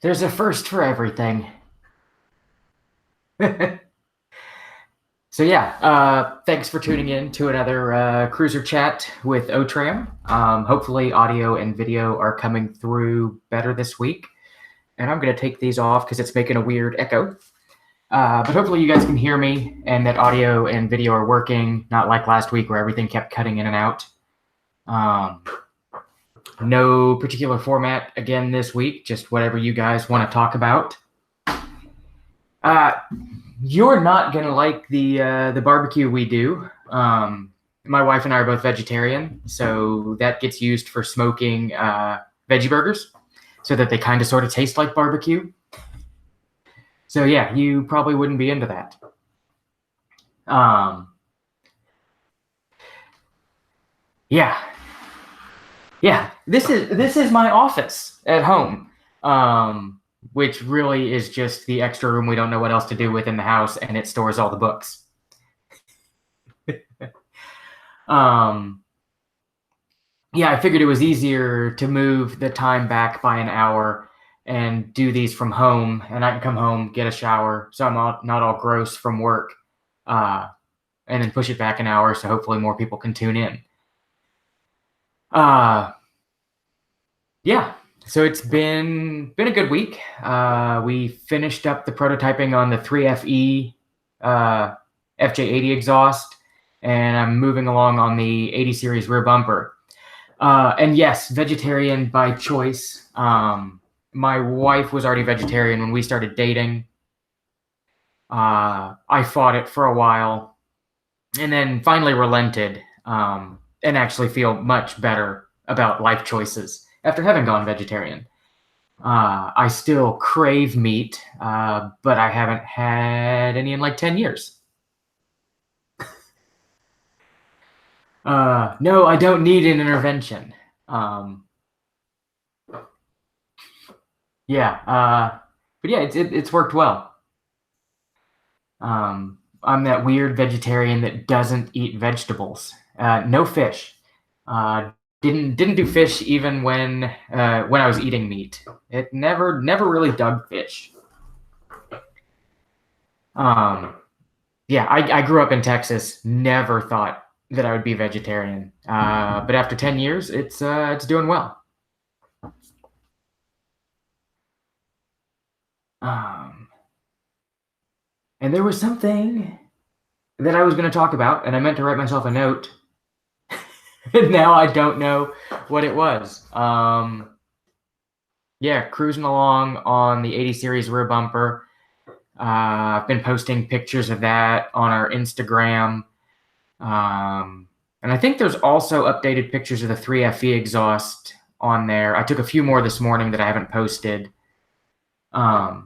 There's a first for everything. So yeah, thanks for tuning in to another cruiser chat with Otram. Hopefully audio and video are coming through better this week. And I'm going to take these off because it's making a weird echo. But hopefully you guys can hear me and that audio and video are working, not like last week where everything kept cutting in and out. No particular format again this week, just whatever you guys want to talk about. You're not gonna like the barbecue we do. My wife and I are both vegetarian, so that gets used for smoking veggie burgers, so that they kind of sort of taste like barbecue. So yeah, you probably wouldn't be into that. Yeah. This is my office at home. Which really is just the extra room we don't know what else to do with in the house, and it stores all the books. Yeah, I figured it was easier to move the time back by an hour and do these from home, and I can come home, get a shower, so I'm not all gross from work, and then push it back an hour, so hopefully more people can tune in. Yeah. So it's been a good week. We finished up the prototyping on the 3FE FJ80 exhaust, and I'm moving along on the 80 series rear bumper. And yes, vegetarian by choice. My wife was already vegetarian when we started dating. I fought it for a while, and then finally relented, and actually feel much better about life choices after having gone vegetarian. I still crave meat, but I haven't had any in like 10 years. No, I don't need an intervention. Yeah, but yeah, it's worked well. I'm that weird vegetarian that doesn't eat vegetables. No fish. Didn't do fish even when I was eating meat. It never really dug fish. Yeah, I grew up in Texas. Never thought that I would be vegetarian. But after 10 years, it's doing well. And there was something that I was going to talk about, and I meant to write myself a note. And now I don't know what it was. Yeah, cruising along on the 80 series rear bumper. I've been posting pictures of that on our Instagram. And I think there's also updated pictures of the 3FE exhaust on there. I took a few more this morning that I haven't posted. But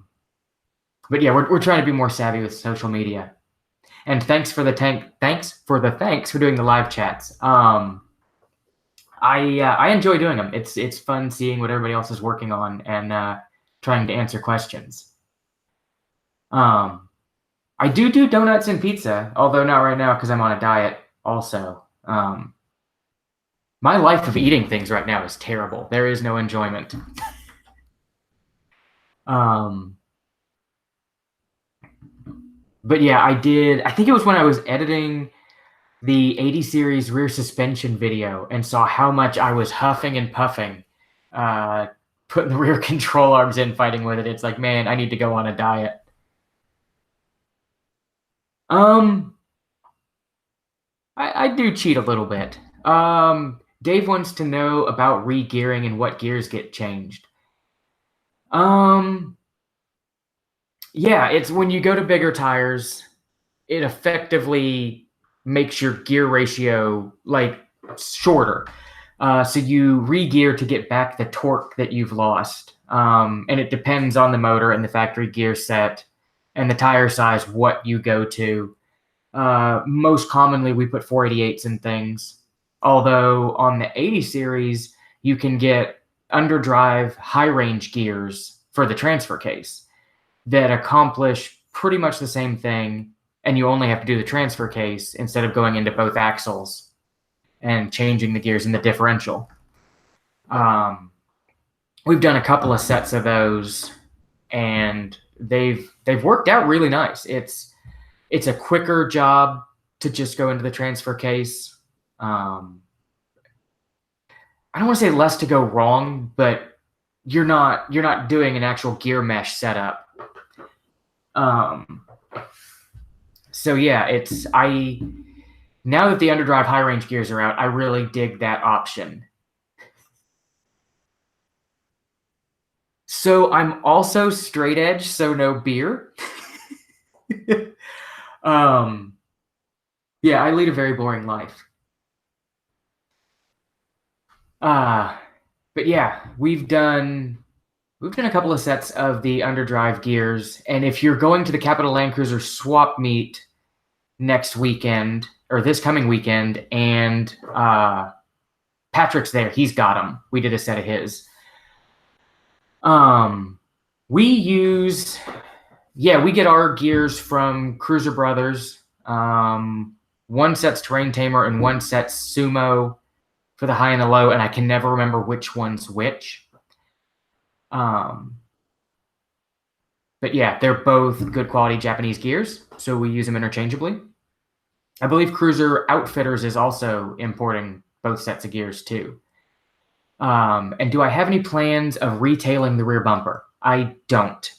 yeah, we're trying to be more savvy with social media. And thanks for doing the live chats. I enjoy doing them. It's fun seeing what everybody else is working on and trying to answer questions. I do donuts and pizza, although not right now because I'm on a diet also. My life of eating things right now is terrible. There is no enjoyment. But yeah, I think it was when I was editing the 80 series rear suspension video and saw how much I was huffing and puffing, putting the rear control arms in, fighting with it. It's like, man, I need to go on a diet. I do cheat a little bit. Dave wants to know about re-gearing and what gears get changed. Yeah, it's when you go to bigger tires, it effectively makes your gear ratio like shorter. So you re-gear to get back the torque that you've lost. And it depends on the motor and the factory gear set and the tire size, what you go to. Most commonly, we put 488s in things. Although on the 80 series, you can get underdrive high range gears for the transfer case that accomplish pretty much the same thing, and you only have to do the transfer case instead of going into both axles and changing the gears in the differential. We've done a couple of sets of those and they've worked out really nice. It's a quicker job to just go into the transfer case. I don't want to say less to go wrong, but you're not doing an actual gear mesh setup. So yeah, now that the underdrive high range gears are out, I really dig that option. So I'm also straight edge, so no beer. Yeah, I lead a very boring life. But yeah, we've done a couple of sets of the underdrive gears, and if you're going to the Capital Land Cruiser swap meet next weekend or this coming weekend, and Patrick's there, he's got them. We did a set of his. We get our gears from Cruiser Brothers. One set's Terrain Tamer and one set's Sumo for the high and the low, and I can never remember which one's which. But yeah, they're both good quality Japanese gears, so we use them interchangeably. I believe Cruiser Outfitters is also importing both sets of gears too. And do I have any plans of retailing the rear bumper? I don't.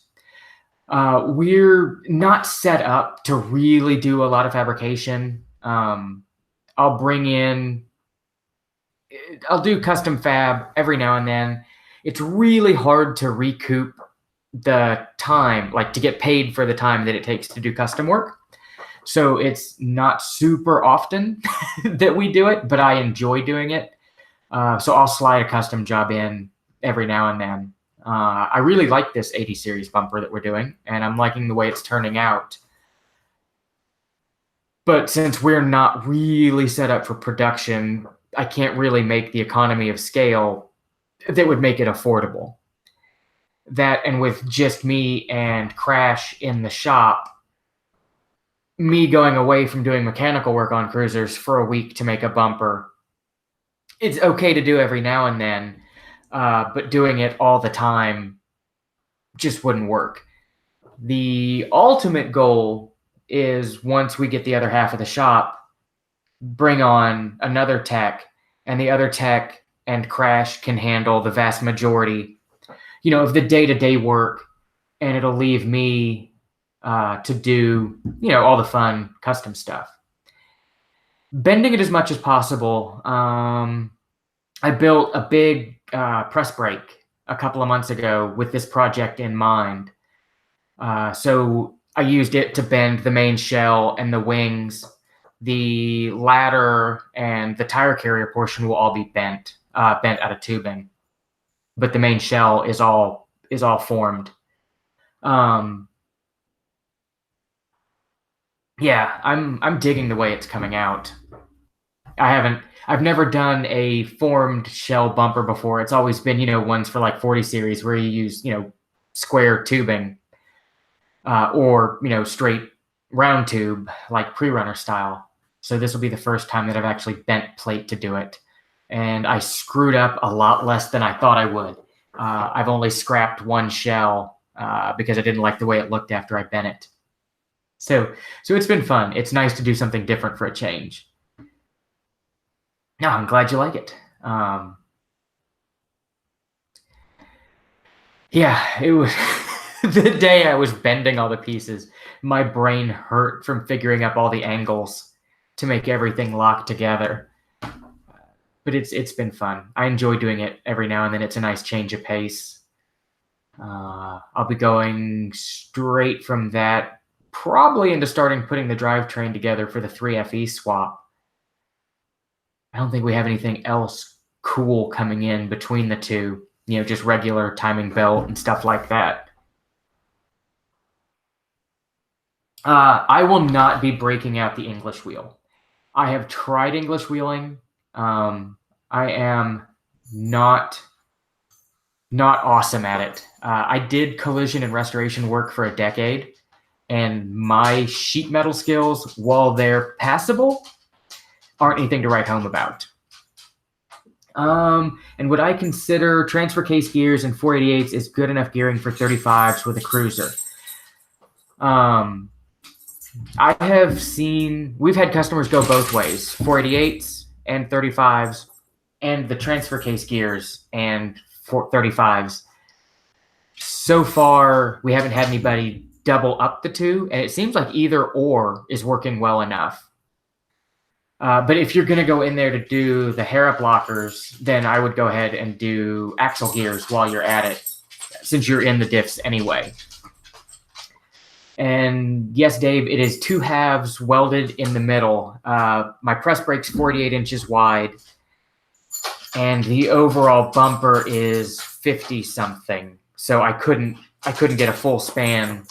We're not set up to really do a lot of fabrication. I'll do custom fab every now and then. It's really hard to recoup the time, like to get paid for the time that it takes to do custom work. So it's not super often that we do it, but I enjoy doing it. So I'll slide a custom job in every now and then. I really like this 80 series bumper that we're doing, and I'm liking the way it's turning out. But since we're not really set up for production, I can't really make the economy of scale that would make it affordable. That, and with just me and Crash in the shop, me going away from doing mechanical work on cruisers for a week to make a bumper, it's okay to do every now and then, but doing it all the time just wouldn't work. The ultimate goal is, once we get the other half of the shop, bring on another tech, and the other tech and Crash can handle the vast majority, of the day-to-day work, and it'll leave me to do, all the fun custom stuff. Bending it as much as possible. I built a big press brake a couple of months ago with this project in mind. So I used it to bend the main shell and the wings. The ladder and the tire carrier portion will all be bent out of tubing, but the main shell is all formed. Yeah, I'm digging the way it's coming out. I've never done a formed shell bumper before. It's always been, ones for like 40 series where you use, square tubing, or, straight round tube, like pre-runner style. So this will be the first time that I've actually bent plate to do it. And I screwed up a lot less than I thought I would. I've only scrapped one shell because I didn't like the way it looked after I bent it. So it's been fun. It's nice to do something different for a change. No, I'm glad you like it. Yeah, it was the day I was bending all the pieces, my brain hurt from figuring up all the angles to make everything lock together. But it's been fun. I enjoy doing it every now and then. It's a nice change of pace. I'll be going straight from that probably into starting putting the drivetrain together for the 3FE swap. I don't think we have anything else cool coming in between the two, just regular timing belt and stuff like that. I will not be breaking out the English wheel. I have tried English wheeling. I am not awesome at it. I did collision and restoration work for a decade, and my sheet metal skills, while they're passable, aren't anything to write home about. And would I consider transfer case gears and 488s is good enough gearing for 35s with a cruiser? We've had customers go both ways, 488s and 35s, and the transfer case gears and 35s. So far, we haven't had anybody double up the two, and it seems like either or is working well enough. But if you're going to go in there to do the hair-up lockers, then I would go ahead and do axle gears while you're at it, since you're in the diffs anyway. And yes, Dave, it is 2 halves welded in the middle. My press brake's 48 inches wide, and the overall bumper is 50 something. So I couldn't get a full span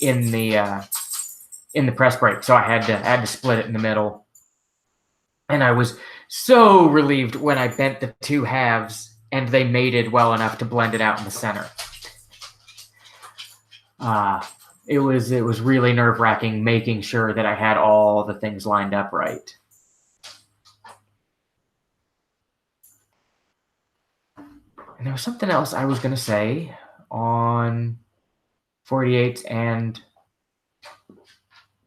in the press brake, so I had to split it in the middle. And I was so relieved when I bent the 2 halves and they mated well enough to blend it out in the center. It was really nerve-wracking making sure that I had all the things lined up right. And there was something else I was going to say on 48 and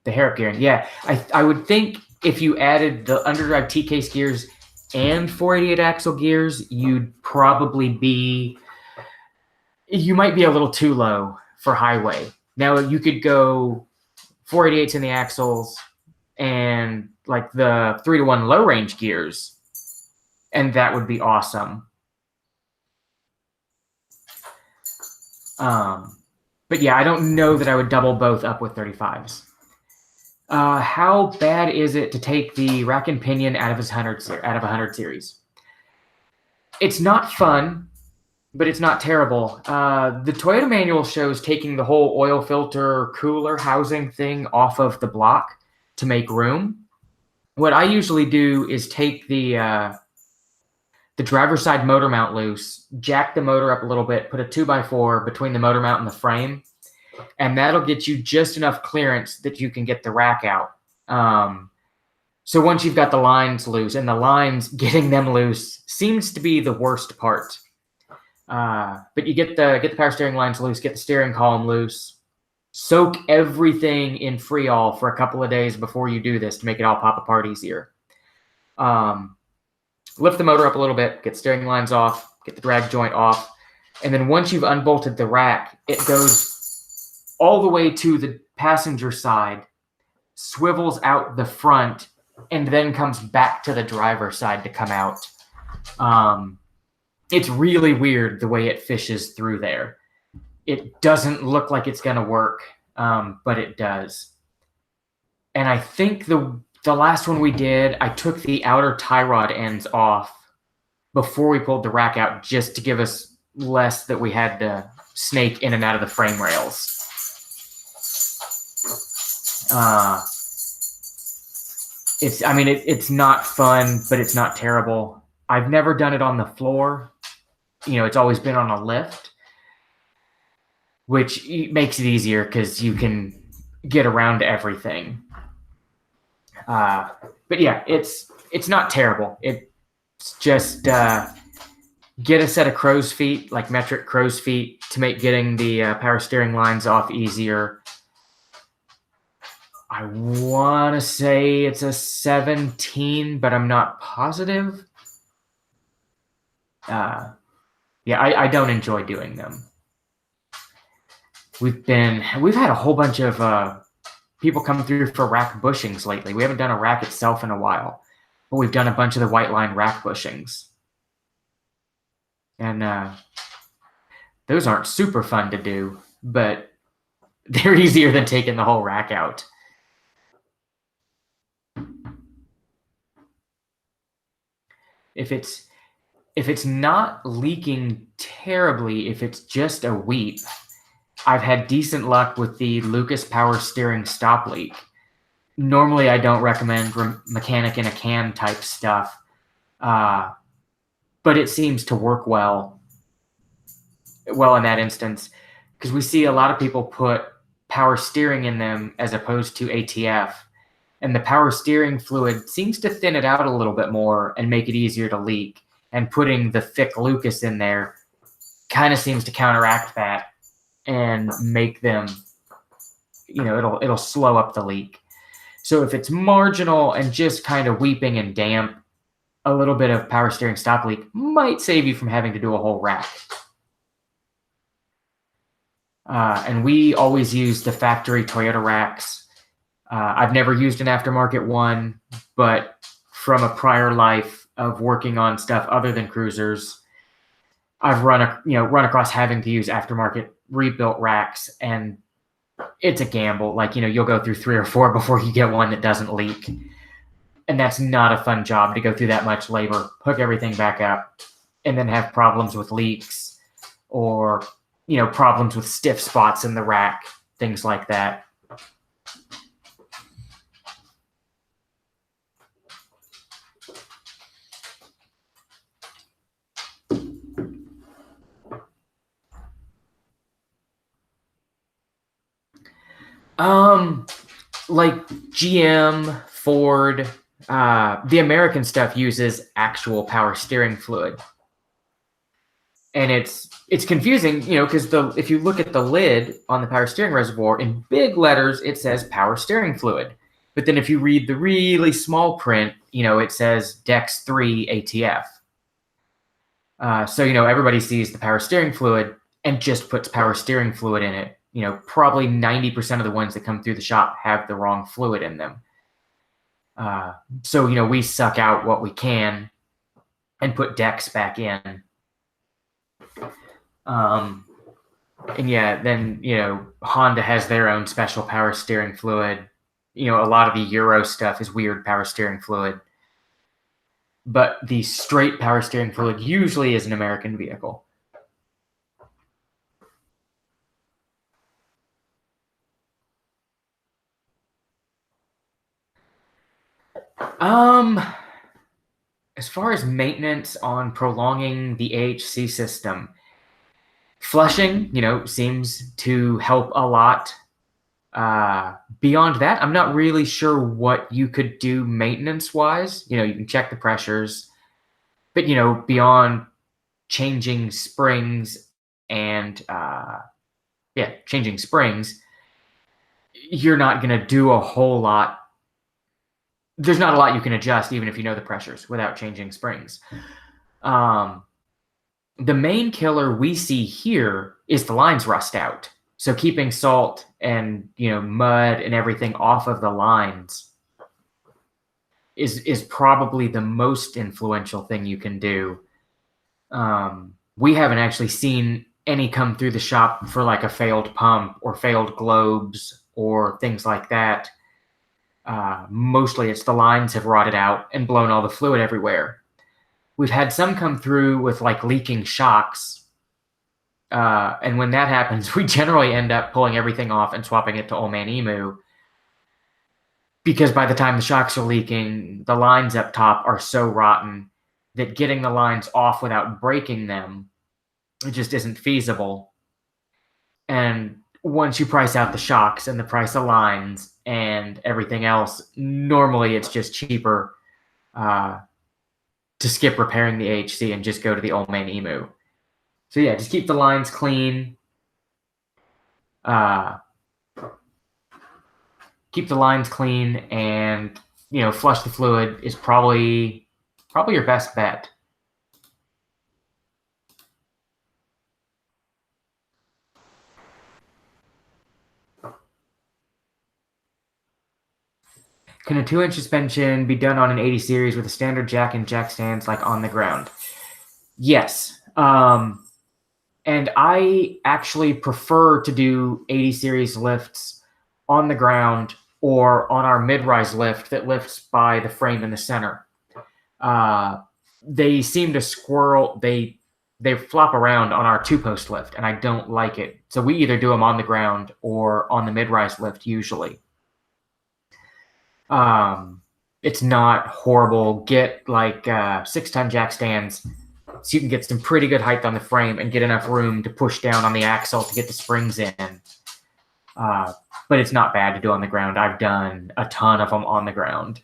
the hair-up gearing. Yeah, I would think if you added the underdrive T-case gears and 488 axle gears, you might be a little too low for highway. Now you could go 488s in the axles and like the 3-to-1 low range gears, and that would be awesome. But yeah, I don't know that I would double both up with 35s. How bad is it to take the rack and pinion out of a 100 series? It's not fun, but it's not terrible. The Toyota manual shows taking the whole oil filter cooler housing thing off of the block to make room. What I usually do is take the driver's side motor mount loose, jack the motor up a little bit, put a 2x4 between the motor mount and the frame, and that'll get you just enough clearance that you can get the rack out. So once you've got the lines loose, and the lines, getting them loose seems to be the worst part. But you get the power steering lines loose, get the steering column loose, soak everything in Freol for a couple of days before you do this to make it all pop apart easier. Lift the motor up a little bit, get steering lines off, get the drag joint off, and then once you've unbolted the rack, it goes all the way to the passenger side, swivels out the front, and then comes back to the driver's side to come out. It's really weird the way it fishes through there. It doesn't look like it's going to work, but it does. And I think the last one we did, I took the outer tie rod ends off before we pulled the rack out, just to give us less that we had to snake in and out of the frame rails. It's not fun, but it's not terrible. I've never done it on the floor. It's always been on a lift, which makes it easier because you can get around everything. But yeah, it's not terrible. It's just get a set of crow's feet, like metric crow's feet, to make getting the power steering lines off easier. I want to say it's a 17, but I'm not positive. Yeah, I don't enjoy doing them. We've had a whole bunch of people come through for rack bushings lately. We haven't done a rack itself in a while, but we've done a bunch of the white line rack bushings. And those aren't super fun to do, but they're easier than taking the whole rack out. If it's not leaking terribly, if it's just a weep, I've had decent luck with the Lucas power steering stop leak. Normally, I don't recommend mechanic in a can type stuff, but it seems to work well in that instance, because we see a lot of people put power steering in them as opposed to ATF, and the power steering fluid seems to thin it out a little bit more and make it easier to leak. and putting the thick Lucas in there kind of seems to counteract that and make them, it'll slow up the leak. So if it's marginal and just kind of weeping and damp, a little bit of power steering stop leak might save you from having to do a whole rack. And we always use the factory Toyota racks. I've never used an aftermarket one, but from a prior life of working on stuff other than cruisers, I've run across having to use aftermarket rebuilt racks, and it's a gamble. Like, you'll go through 3 or 4 before you get one that doesn't leak. And that's not a fun job, to go through that much labor, hook everything back up, and then have problems with leaks or, problems with stiff spots in the rack, things like that. Like GM, Ford, the American stuff uses actual power steering fluid. And it's confusing, because if you look at the lid on the power steering reservoir, in big letters, it says power steering fluid. But then if you read the really small print, it says Dex 3 ATF. So, everybody sees the power steering fluid and just puts power steering fluid in it. Probably 90% of the ones that come through the shop have the wrong fluid in them. So, we suck out what we can and put Dex back in. And yeah, then, Honda has their own special power steering fluid. A lot of the Euro stuff is weird power steering fluid. But the straight power steering fluid usually is an American vehicle. As far as maintenance on prolonging the AHC system, flushing, seems to help a lot. Beyond that, I'm not really sure what you could do maintenance-wise. You can check the pressures, but beyond changing springs and changing springs, you're not going to do a whole lot. There's not a lot you can adjust, even if you know the pressures, without changing springs. The main killer we see here is the lines rust out. So keeping salt and mud and everything off of the lines is probably the most influential thing you can do. We haven't actually seen any come through the shop for like a failed pump or failed globes or things like that. Mostly it's the lines have rotted out and blown all the fluid everywhere. We've had some come through with like leaking shocks. And when that happens, we generally end up pulling everything off and swapping it to Old Man Emu. Because by the time the shocks are leaking, the lines up top are so rotten that getting the lines off without breaking them, it just isn't feasible. And once you price out the shocks and the price of lines and everything else, normally it's just cheaper to skip repairing the AHC and just go to the Old Man Emu. So yeah, just keep the lines clean. Keep the lines clean, and flush the fluid is probably your best bet. Can a 2-inch suspension be done on an 80 series with a standard jack and jack stands, like on the ground? Yes. And I actually prefer to do 80 series lifts on the ground or on our mid-rise lift that lifts by the frame in the center. They seem to squirrel. They flop around on our 2-post lift, and I don't like it. So we either do them on the ground or on the mid-rise lift usually. It's not horrible. Get like 6-ton jack stands so you can get some pretty good height on the frame and get enough room to push down on the axle to get the springs in. But it's not bad to do on the ground. I've done a ton of them on the ground.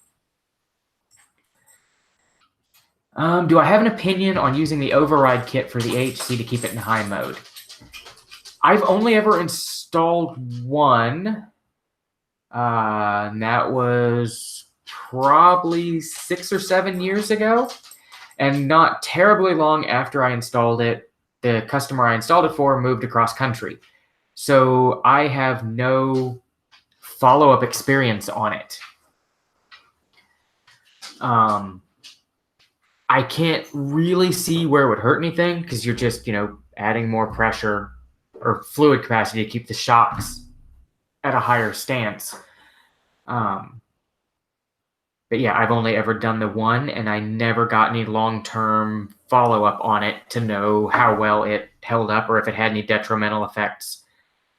Do I have an opinion on using the override kit for the HC to keep it in high mode? I've only ever installed one. And that was probably 6 or 7 years ago. And not terribly long after I installed it, the customer I installed it for moved across country. So I have no follow-up experience on it. I can't really see where it would hurt anything because you're just, adding more pressure or fluid capacity to keep the shocks at a higher stance. But yeah, I've only ever done the one, and I never got any long-term follow-up on it to know how well it held up or if it had any detrimental effects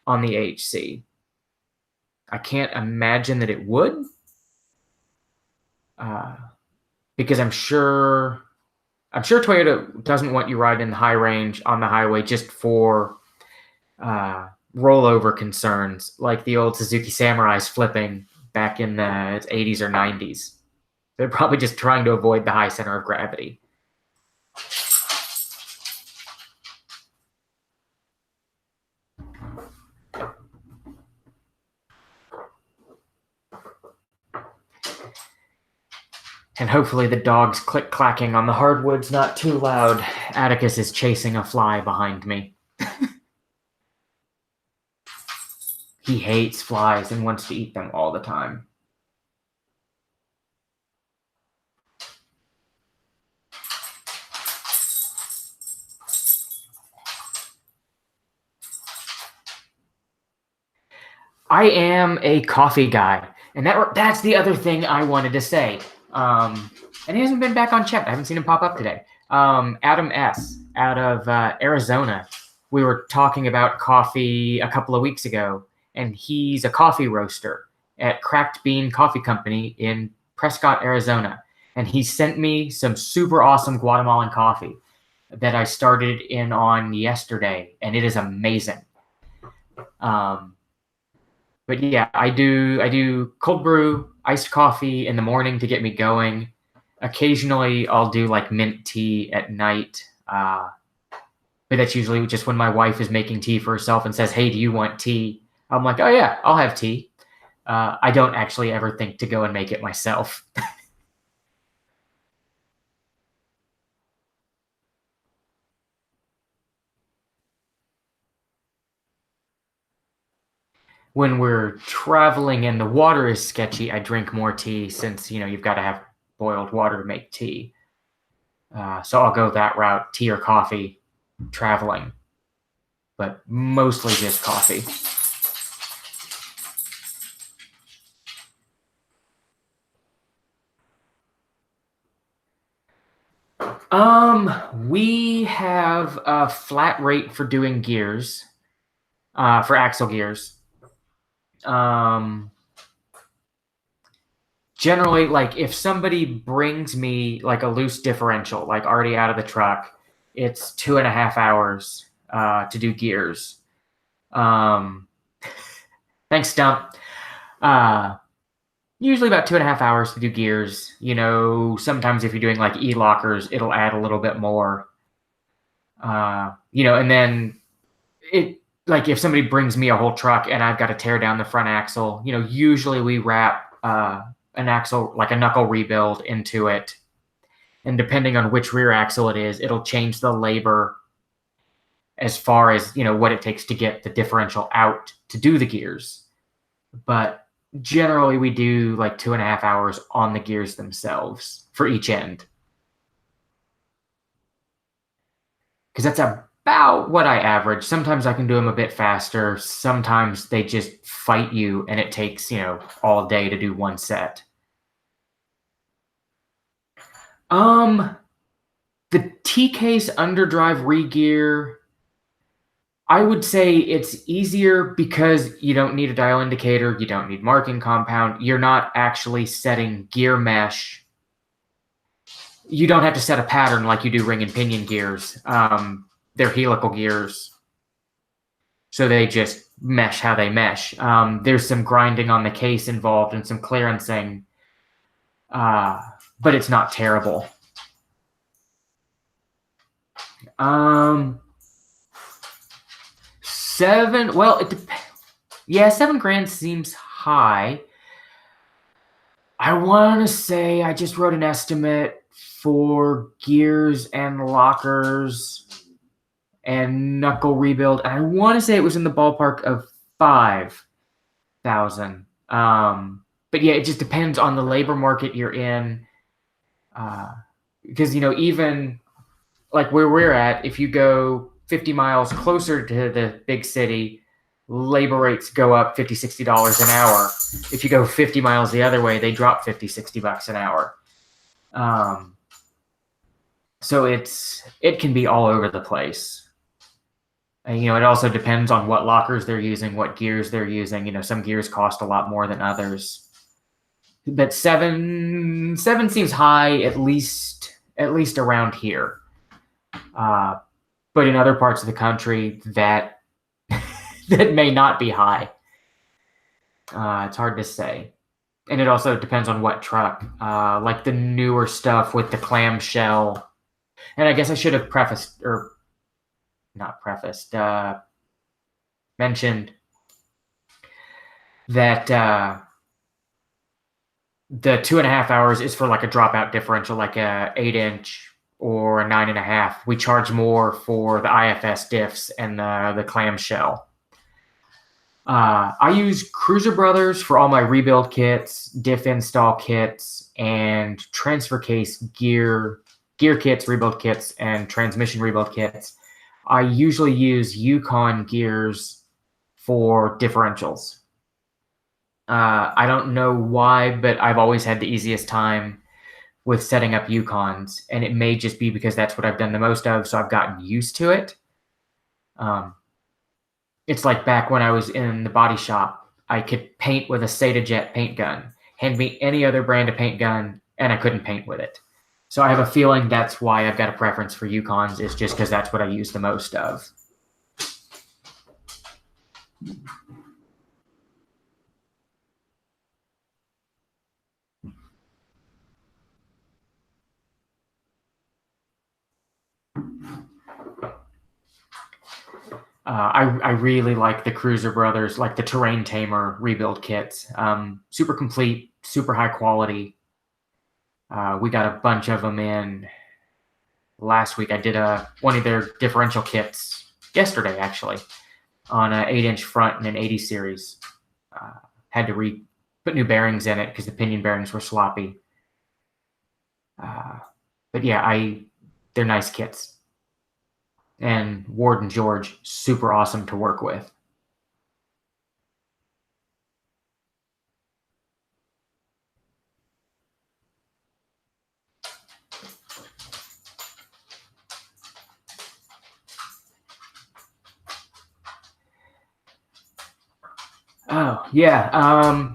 on the HC. I can't imagine that it would, because I'm sure Toyota doesn't want you riding high range on the highway just for rollover concerns, like the old Suzuki Samurais flipping back in the 80s or 90s. They're probably just trying to avoid the high center of gravity. And hopefully the dog's click-clacking on the hardwood's not too loud. Atticus is chasing a fly behind me. He hates flies and wants to eat them all the time. I am a coffee guy, and that's the other thing I wanted to say. And he hasn't been back on chat. I haven't seen him pop up today. Adam S. out of Arizona. We were talking about coffee a couple of weeks ago, and he's a coffee roaster at Cracked Bean Coffee Company in Prescott, Arizona. And he sent me some super awesome Guatemalan coffee that I started in on yesterday, and it is amazing. But yeah, I do cold brew, iced coffee in the morning to get me going. Occasionally, I'll do like mint tea at night. But that's usually just when my wife is making tea for herself and says, "Hey, do you want tea?" I'm like, "Oh yeah, I'll have tea." I don't actually ever think to go and make it myself. When we're traveling and the water is sketchy, I drink more tea since, you've got to have boiled water to make tea. So I'll go that route, tea or coffee, traveling. But mostly just coffee. We have a flat rate for doing gears, for axle gears. Generally, like if somebody brings me like a loose differential, like already out of the truck, it's 2.5 hours to do gears. Thanks, Stump. Usually about 2.5 hours to do gears. Sometimes if you're doing like e-lockers, it'll add a little bit more. And then it, like if somebody brings me a whole truck and I've got to tear down the front axle, usually we wrap an axle, like a knuckle rebuild into it. And depending on which rear axle it is, it'll change the labor as far as, what it takes to get the differential out to do the gears. But generally we do like 2.5 hours on the gears themselves for each end. Because that's about what I average. Sometimes I can do them a bit faster. Sometimes they just fight you and it takes, all day to do one set. The T-case underdrive regear, I would say it's easier because you don't need a dial indicator, you don't need marking compound, you're not actually setting gear mesh. You don't have to set a pattern like you do ring and pinion gears. They're helical gears, so they just mesh how they mesh. There's some grinding on the case involved and some clearancing, but it's not terrible. Seven. Well, it depends. Yeah, $7,000 seems high. I want to say I just wrote an estimate for gears and lockers and knuckle rebuild. And I want to say it was in the ballpark of 5,000. But yeah, it just depends on the labor market you're in. Because, even like where we're at, if you go 50 miles closer to the big city, labor rates go up $50, $60 an hour. If you go 50 miles the other way, they drop $50, $60 an hour. So it can be all over the place. And, it also depends on what lockers they're using, what gears they're using. Some gears cost a lot more than others. But seven seems high, at least around here. But in other parts of the country, that may not be high. It's hard to say. And it also depends on what truck. Like the newer stuff with the clamshell. And I guess I should have mentioned that the 2.5 hours is for like a dropout differential, like a 8-inch or a 9.5. We charge more for the IFS diffs and the clamshell. I use Cruiser Brothers for all my rebuild kits, diff install kits, and transfer case gear kits, rebuild kits, and transmission rebuild kits. I usually use Yukon gears for differentials. I don't know why, but I've always had the easiest time with setting up Yukons, and it may just be because that's what I've done the most of, so I've gotten used to it. It's like back when I was in the body shop, I could paint with a Setajet paint gun. Hand me any other brand of paint gun, and I couldn't paint with it. So I have a feeling that's why I've got a preference for Yukons, is just because that's what I use the most of. I really like the Cruiser Brothers, like the Terrain Tamer rebuild kits. Super complete, super high quality. We got a bunch of them in last week. I did one of their differential kits yesterday, actually, on an 8-inch front and an 80 series. Had to put new bearings in it because the pinion bearings were sloppy. But yeah, they're nice kits. And Ward and George, super awesome to work with. Oh, yeah.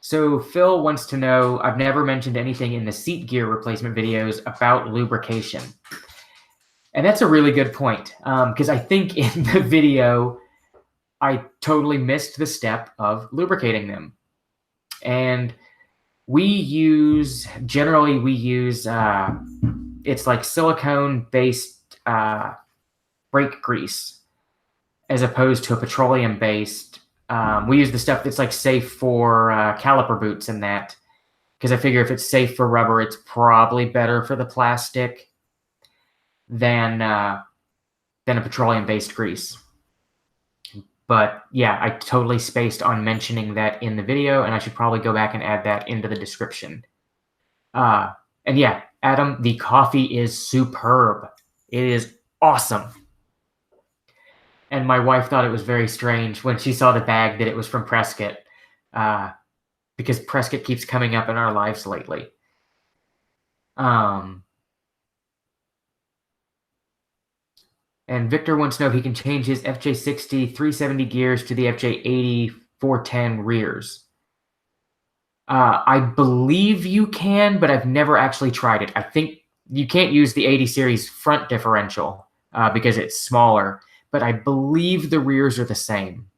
So Phil wants to know, I've never mentioned anything in the seat gear replacement videos about lubrication. And that's a really good point, because I think in the video, I totally missed the step of lubricating them. And generally we use, it's like silicone-based brake grease, as opposed to a petroleum-based. We use the stuff that's like safe for caliper boots and that, because I figure if it's safe for rubber, it's probably better for the plastic than a petroleum-based grease. But yeah, I totally spaced on mentioning that in the video, and I should probably go back and add that into the description. And yeah, Adam, the coffee is superb. It is awesome. And my wife thought it was very strange when she saw the bag that it was from Prescott, because Prescott keeps coming up in our lives lately. And Victor wants to know if he can change his FJ60 370 gears to the FJ80 410 rears. I believe you can, but I've never actually tried it. I think you can't use the 80 series front differential because it's smaller, but I believe the rears are the same.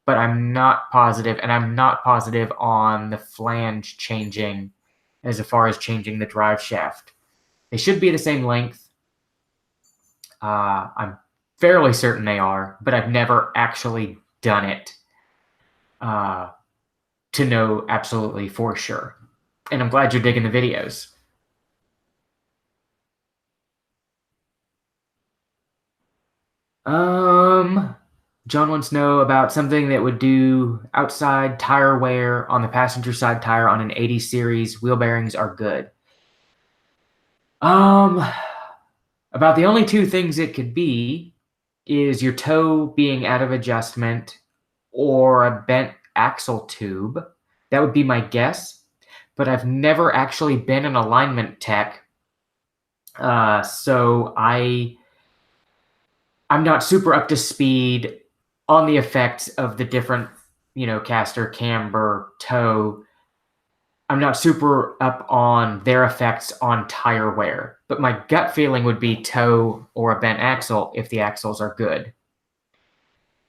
But I'm not positive, and I'm not positive on the flange changing as far as changing the drive shaft. They should be the same length. I'm fairly certain they are, but I've never actually done it to know absolutely for sure. And I'm glad you're digging the videos. John wants to know about something that would do outside tire wear on the passenger side tire on an 80 series. Wheel bearings are good. About the only two things it could be is your toe being out of adjustment or a bent axle tube. That would be my guess, but I've never actually been an alignment tech. So I'm not super up to speed on the effects of the different, caster, camber, toe. I'm not super up on their effects on tire wear, but my gut feeling would be toe or a bent axle if the axles are good.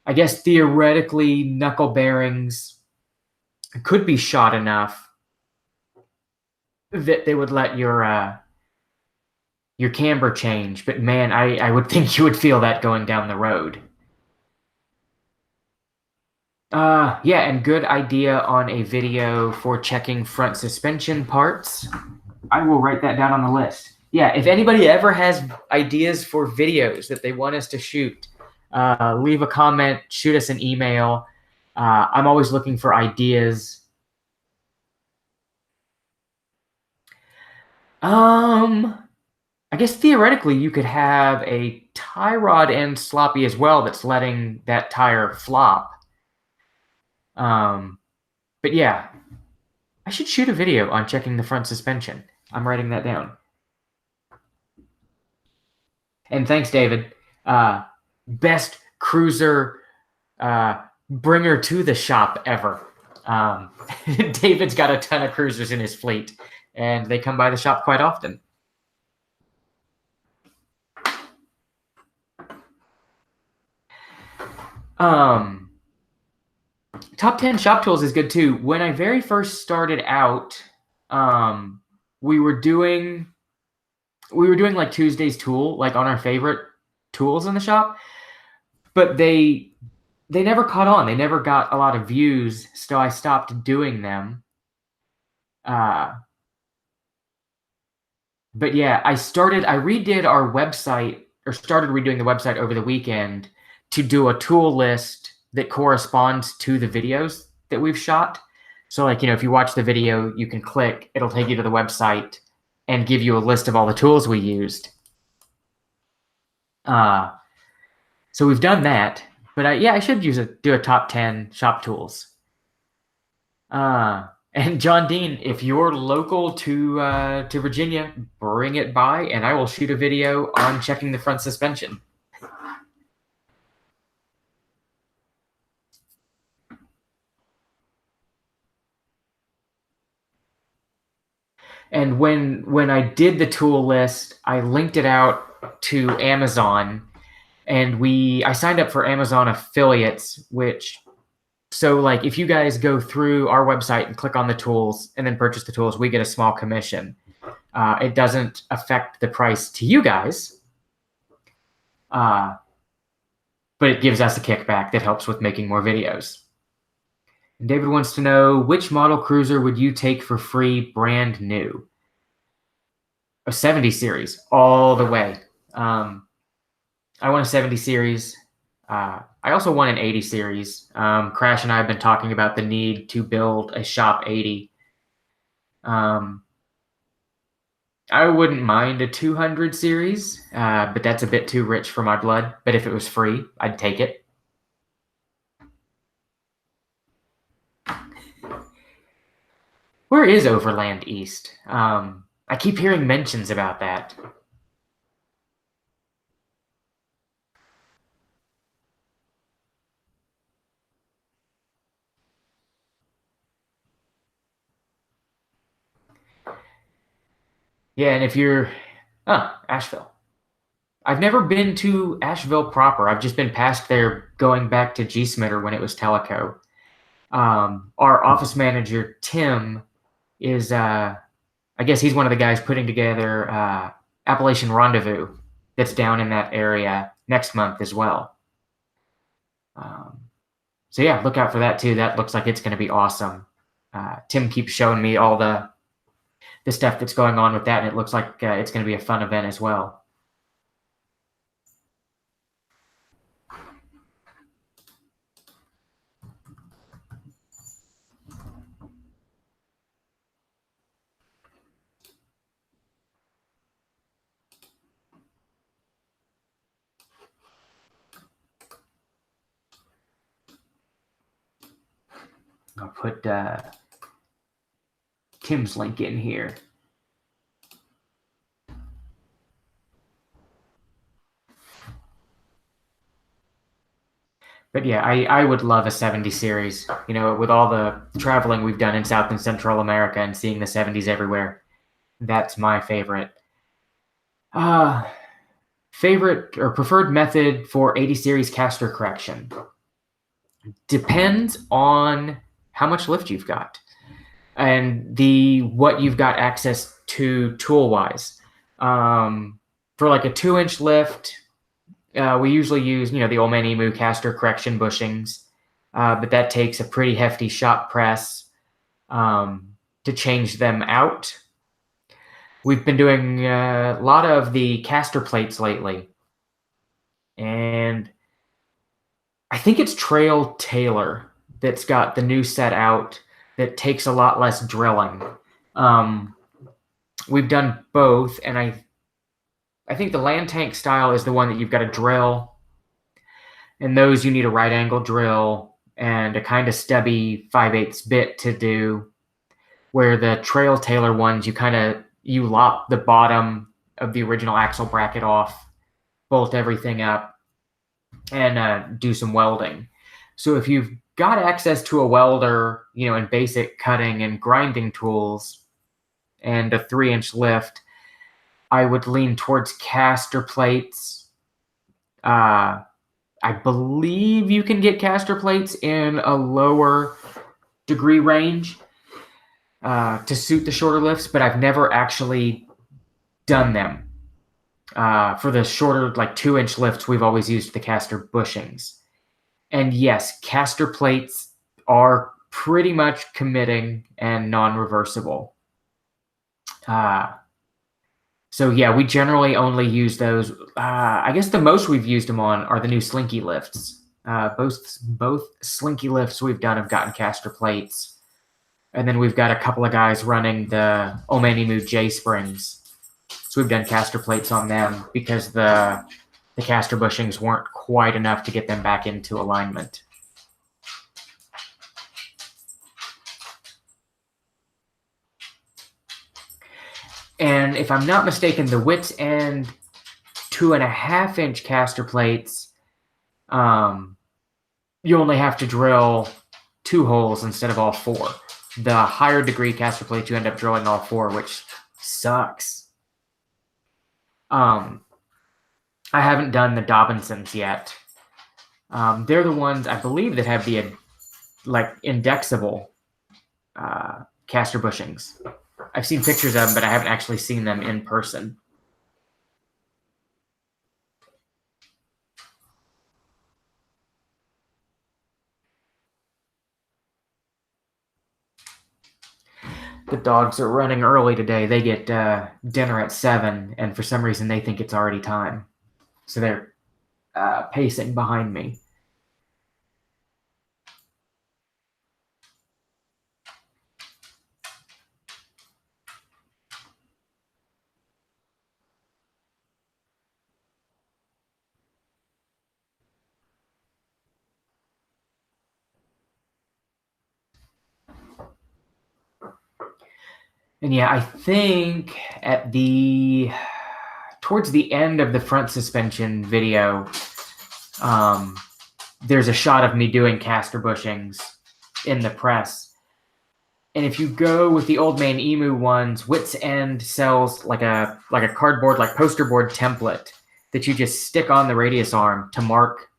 I guess theoretically, knuckle bearings could be shot enough that they would let your camber change, but man, I would think you would feel that going down the road. Yeah, and good idea on a video for checking front suspension parts. I will write that down on the list. Yeah, if anybody ever has ideas for videos that they want us to shoot, leave a comment, shoot us an email. I'm always looking for ideas. I guess theoretically you could have a tie rod end sloppy as well that's letting that tire flop. But yeah, I should shoot a video on checking the front suspension. I'm writing that down. And thanks, David. Best cruiser bringer to the shop ever. David's got a ton of cruisers in his fleet, and they come by the shop quite often. Top 10 shop tools is good too. When I very first started out, we were doing like Tuesday's tool, like on our favorite tools in the shop, but they never caught on. They never got a lot of views, so I stopped doing them. But yeah, I redid our website, or started redoing the website over the weekend to do a tool list that corresponds to the videos that we've shot. So like, if you watch the video, you can click, it'll take you to the website and give you a list of all the tools we used. So we've done that, but I should do a top 10 shop tools. And John Dean, if you're local to Virginia, bring it by and I will shoot a video on checking the front suspension. And when I did the tool list, I linked it out to Amazon, and I signed up for Amazon affiliates, so like if you guys go through our website and click on the tools and then purchase the tools, we get a small commission. It doesn't affect the price to you guys, but it gives us a kickback that helps with making more videos. And David wants to know, which model cruiser would you take for free brand new? A 70 series all the way. I want a 70 series. I also want an 80 series. Crash and I have been talking about the need to build a shop 80. I wouldn't mind a 200 series, but that's a bit too rich for my blood. But if it was free, I'd take it. Where is Overland East? I keep hearing mentions about that. Yeah, and if you're... Asheville. I've never been to Asheville proper. I've just been past there going back to G. Smitter when it was Teleco. Our office manager, Tim, is... I guess he's one of the guys putting together Appalachian Rendezvous. that's down in that area next month as well. So yeah, look out for that too. That looks like it's going to be awesome. Tim keeps showing me all the stuff that's going on with that, and it looks like it's going to be a fun event as well. I'll put Tim's link in here. But yeah, I would love a 70 series. You know, with all the traveling we've done in South and Central America and seeing the 70s everywhere, that's my favorite. Favorite or preferred method for 80 series caster correction depends on how much lift you've got and what you've got access to tool wise. For like a 2-inch lift, we usually use the Old Man Emu caster correction bushings, but that takes a pretty hefty shop press to change them out. We've been doing a lot of the caster plates lately, and I think it's Trail Taylor that's got the new set out that takes a lot less drilling. We've done both, and I think the land tank style is the one that you've got to drill, and those you need a right angle drill and a kind of stubby 5/8 bit to do, where the Trail Taylor ones you lop the bottom of the original axle bracket off, bolt everything up, and do some welding. So if you've got access to a welder, and basic cutting and grinding tools and a 3-inch lift, I would lean towards caster plates. I believe you can get caster plates in a lower degree range to suit the shorter lifts, but I've never actually done them. For the shorter, like 2-inch lifts, we've always used the caster bushings. And yes, caster plates are pretty much committing and non-reversible. So yeah, we generally only use those. I guess the most we've used them on are the new Slinky lifts. Both Slinky lifts we've done have gotten caster plates. And then we've got a couple of guys running the Old Man Emu J springs. So we've done caster plates on them because the caster bushings weren't quite enough to get them back into alignment. And if I'm not mistaken, the Wits End 2.5-inch caster plates, you only have to drill 2 holes instead of all 4. The higher degree caster plates, you end up drilling all 4, which sucks. I haven't done the Dobinsons yet. They're the ones I believe that have the indexable caster bushings. I've seen pictures of them, but I haven't actually seen them in person. The dogs are running early today. They get dinner at 7, and for some reason they think it's already time. So they're pacing behind me. And yeah, I think towards the end of the front suspension video, there's a shot of me doing caster bushings in the press. And if you go with the Old Man Emu ones, Wits End sells like a cardboard, like poster board template that you just stick on the radius arm to mark,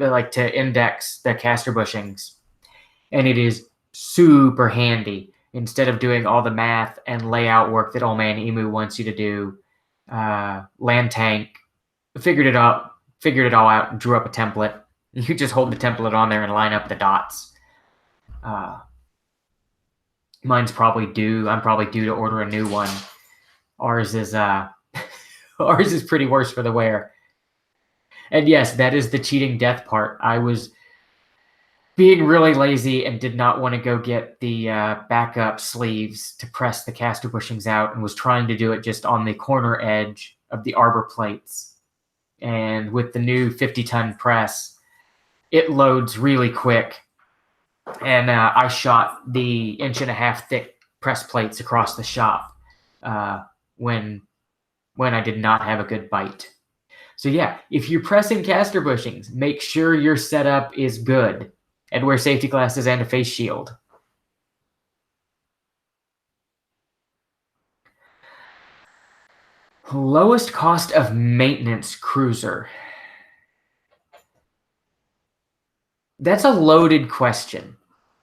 to index the caster bushings. And it is super handy. Instead of doing all the math and layout work that Old Man Emu wants you to do, land tank Figured it out. Figured it all out. And drew up a template. You just hold the template on there and line up the dots. Mine's probably due. I'm probably due to order a new one. Ours is ours is pretty worse for the wear. And yes, that is the cheating death part. I was being really lazy and did not want to go get the backup sleeves to press the caster bushings out, and was trying to do it just on the corner edge of the arbor plates. And with the new 50-ton press, it loads really quick. And I shot the 1.5-inch thick press plates across the shop when I did not have a good bite. So yeah, if you're pressing caster bushings, make sure your setup is good and wear safety glasses and a face shield. Lowest cost of maintenance cruiser. That's a loaded question.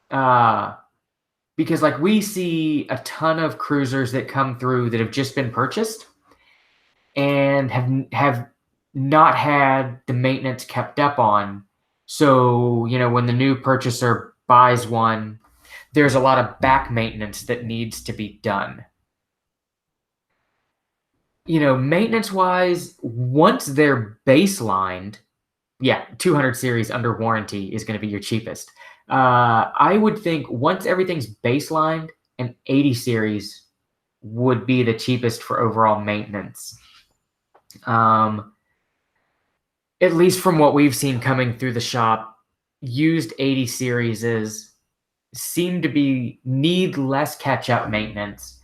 Because like we see a ton of cruisers that come through that have just been purchased and have not had the maintenance kept up on. So, when the new purchaser buys one, there's a lot of back maintenance that needs to be done. Maintenance wise, once they're baselined, yeah, 200 series under warranty is going to be your cheapest. I would think once everything's baselined, an 80 series would be the cheapest for overall maintenance. At least from what we've seen coming through the shop, used 80 series seem to need less catch-up maintenance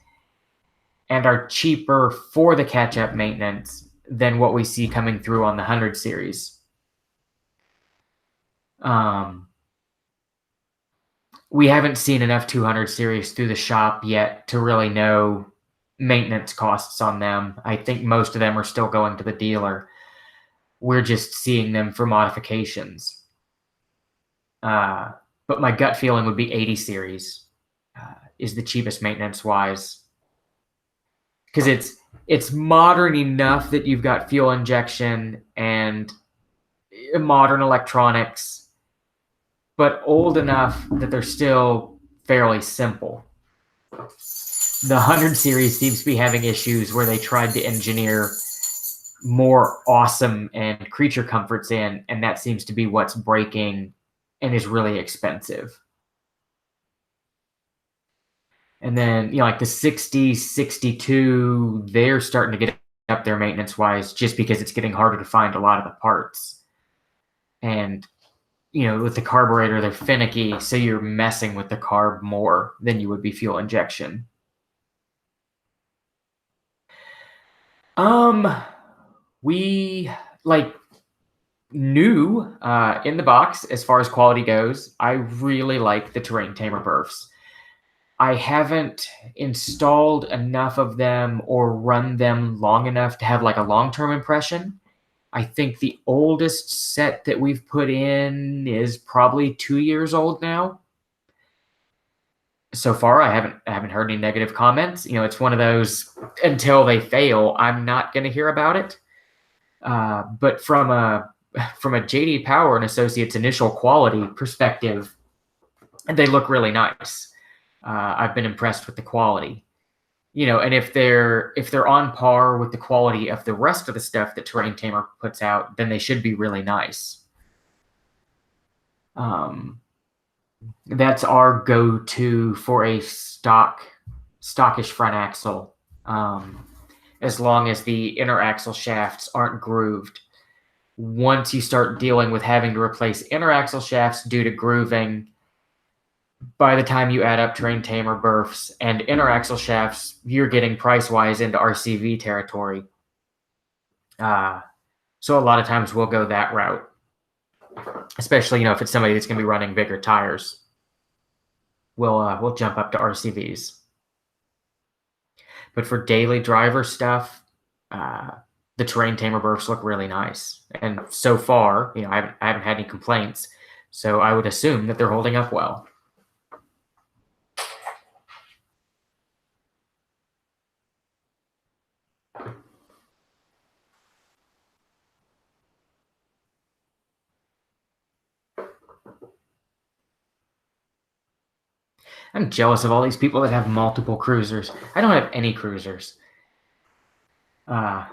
and are cheaper for the catch-up maintenance than what we see coming through on the 100 series. We haven't seen enough 200 series through the shop yet to really know maintenance costs on them. I think most of them are still going to the dealer. We're just seeing them for modifications. But my gut feeling would be 80 series is the cheapest maintenance-wise. Because it's modern enough that you've got fuel injection and modern electronics, but old enough that they're still fairly simple. The 100 series seems to be having issues where they tried to engineer more awesome and creature comforts in, and that seems to be what's breaking and is really expensive. And then, like the 60, 62, they're starting to get up there maintenance-wise just because it's getting harder to find a lot of the parts. And, with the carburetor, they're finicky, so you're messing with the carb more than you would be fuel injection. We, new in the box as far as quality goes, I really like the Terrain Tamer Burfs. I haven't installed enough of them or run them long enough to have a long-term impression. I think the oldest set that we've put in is probably 2 years old now. So far, I haven't heard any negative comments. It's one of those, until they fail, I'm not going to hear about it. But from a JD Power and Associates initial quality perspective, they look really nice. I've been impressed with the quality. And if they're on par with the quality of the rest of the stuff that Terrain Tamer puts out, then they should be really nice. That's our go-to for a stockish front axle, as long as the inner axle shafts aren't grooved. Once you start dealing with having to replace inner axle shafts due to grooving, by the time you add up Terrain Tamer Burfs and inner axle shafts, you're getting price-wise into RCV territory. So a lot of times we'll go that route, especially if it's somebody that's going to be running bigger tires. We'll jump up to RCVs. But for daily driver stuff, the Terrain Tamer Burfs look really nice, and so far, I haven't had any complaints. So I would assume that they're holding up well. I'm jealous of all these people that have multiple cruisers. I don't have any cruisers. Uh,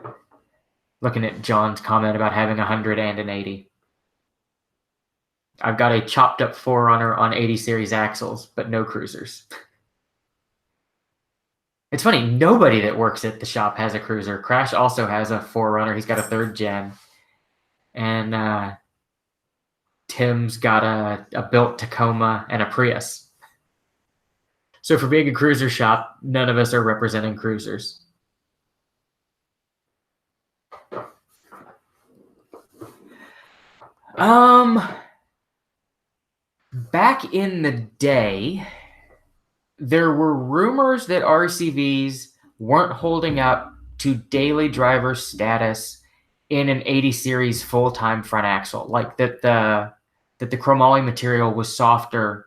Looking at John's comment about having 100 and an 80. I've got a chopped up 4Runner on 80 series axles, but no cruisers. It's funny, nobody that works at the shop has a cruiser. Crash also has a 4Runner. He's got a 3rd gen. And Tim's got a built Tacoma and a Prius. So for being a cruiser shop, none of us are representing cruisers. Back in the day, there were rumors that RCVs weren't holding up to daily driver status in an 80 series full-time front axle, like that the chromoly material was softer,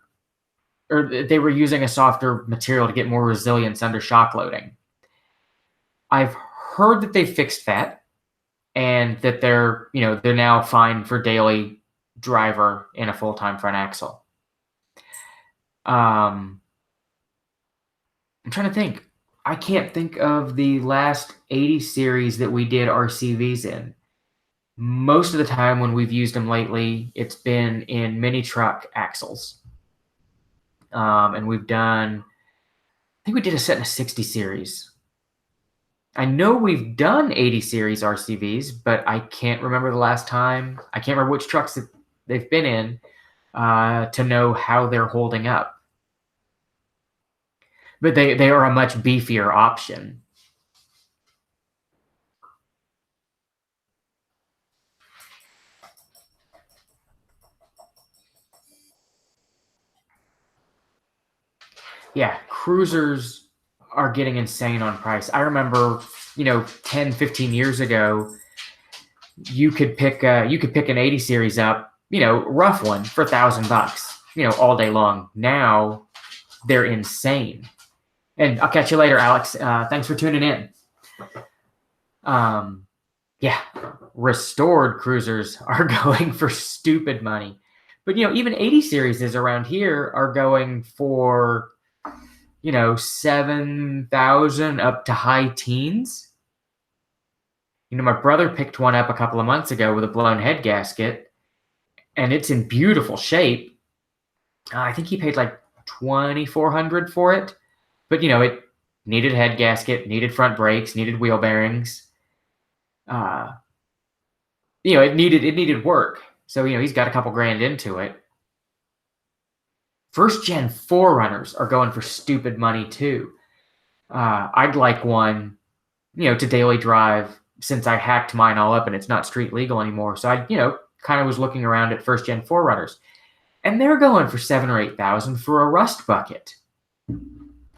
or they were using a softer material to get more resilience under shock loading. I've heard that they fixed that and that they're now fine for daily driver in a full-time front axle. I'm trying to think. I can't think of the last 80 series that we did RCVs in. Most of the time when we've used them lately, it's been in mini truck axles. And we've done, I think we did a set in a 60 series. I know we've done 80 series RCVs, but I can't remember the last time. I can't remember which trucks that they've been in to know how they're holding up. But they are a much beefier option. Yeah, cruisers are getting insane on price. I remember, 10, 15 years ago, you could pick an 80 series up, rough one for $1,000, all day long. Now they're insane. And I'll catch you later, Alex. Thanks for tuning in. Yeah, restored cruisers are going for stupid money. But, even 80 series around here are going for, 7,000 up to high teens. My brother picked one up a couple of months ago with a blown head gasket, and it's in beautiful shape. I think he paid like $2,400 for it. But, it needed a head gasket, needed front brakes, needed wheel bearings. It needed work. So, he's got a couple grand into it. First gen 4Runners are going for stupid money too. I'd like one, to daily drive since I hacked mine all up and it's not street legal anymore. So I, kind of was looking around at first gen 4Runners, and they're going for $7,000 or $8,000 for a rust bucket.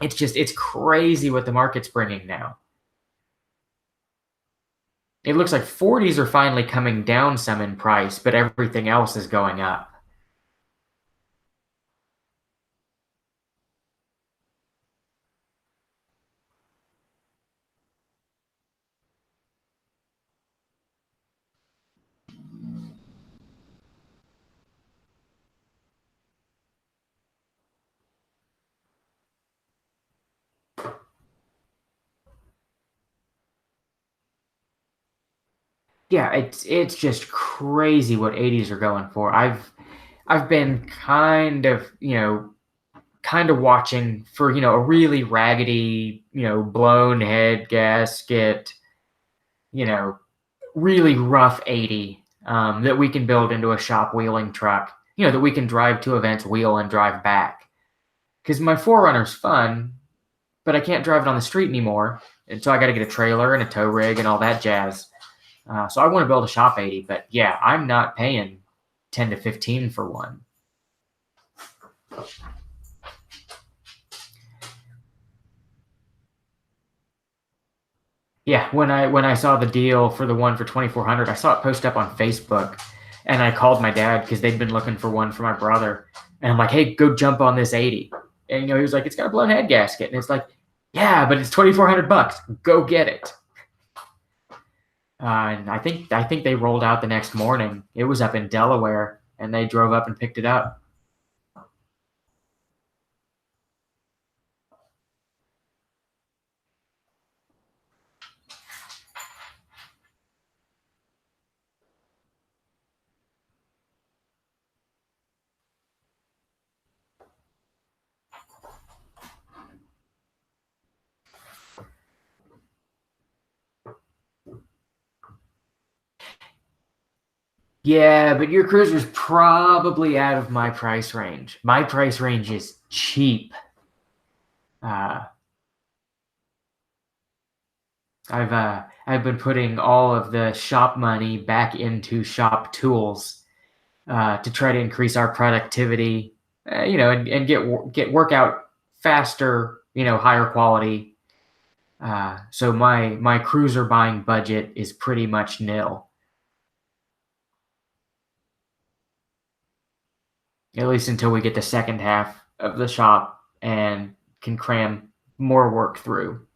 It's crazy what the market's bringing now. It looks like 40s are finally coming down some in price, but everything else is going up. Yeah, it's just crazy what 80s are going for. I've been kind of watching for a really raggedy blown head gasket, really rough 80 that we can build into a shop wheeling truck, that we can drive to events, wheel and drive back. Because my 4Runner's fun, but I can't drive it on the street anymore, and so I got to get a trailer and a tow rig and all that jazz. So I want to build a shop 80, but yeah, I'm not paying 10 to 15 for one. Yeah, when I saw the deal for the one for $2,400, I saw it post up on Facebook, and I called my dad because they'd been looking for one for my brother, and I'm like, "Hey, go jump on this 80." And he was like, "It's got a blown head gasket," and it's like, "Yeah, but it's $2,400. Go get it." And I think they rolled out the next morning. It was up in Delaware. and they drove up and picked it up. Yeah, but your cruiser's probably out of my price range. My price range is cheap. Uh, I've been putting all of the shop money back into shop tools to try to increase our productivity, and get work out faster, higher quality. So my cruiser buying budget is pretty much nil, at least until we get the second half of the shop and can cram more work through.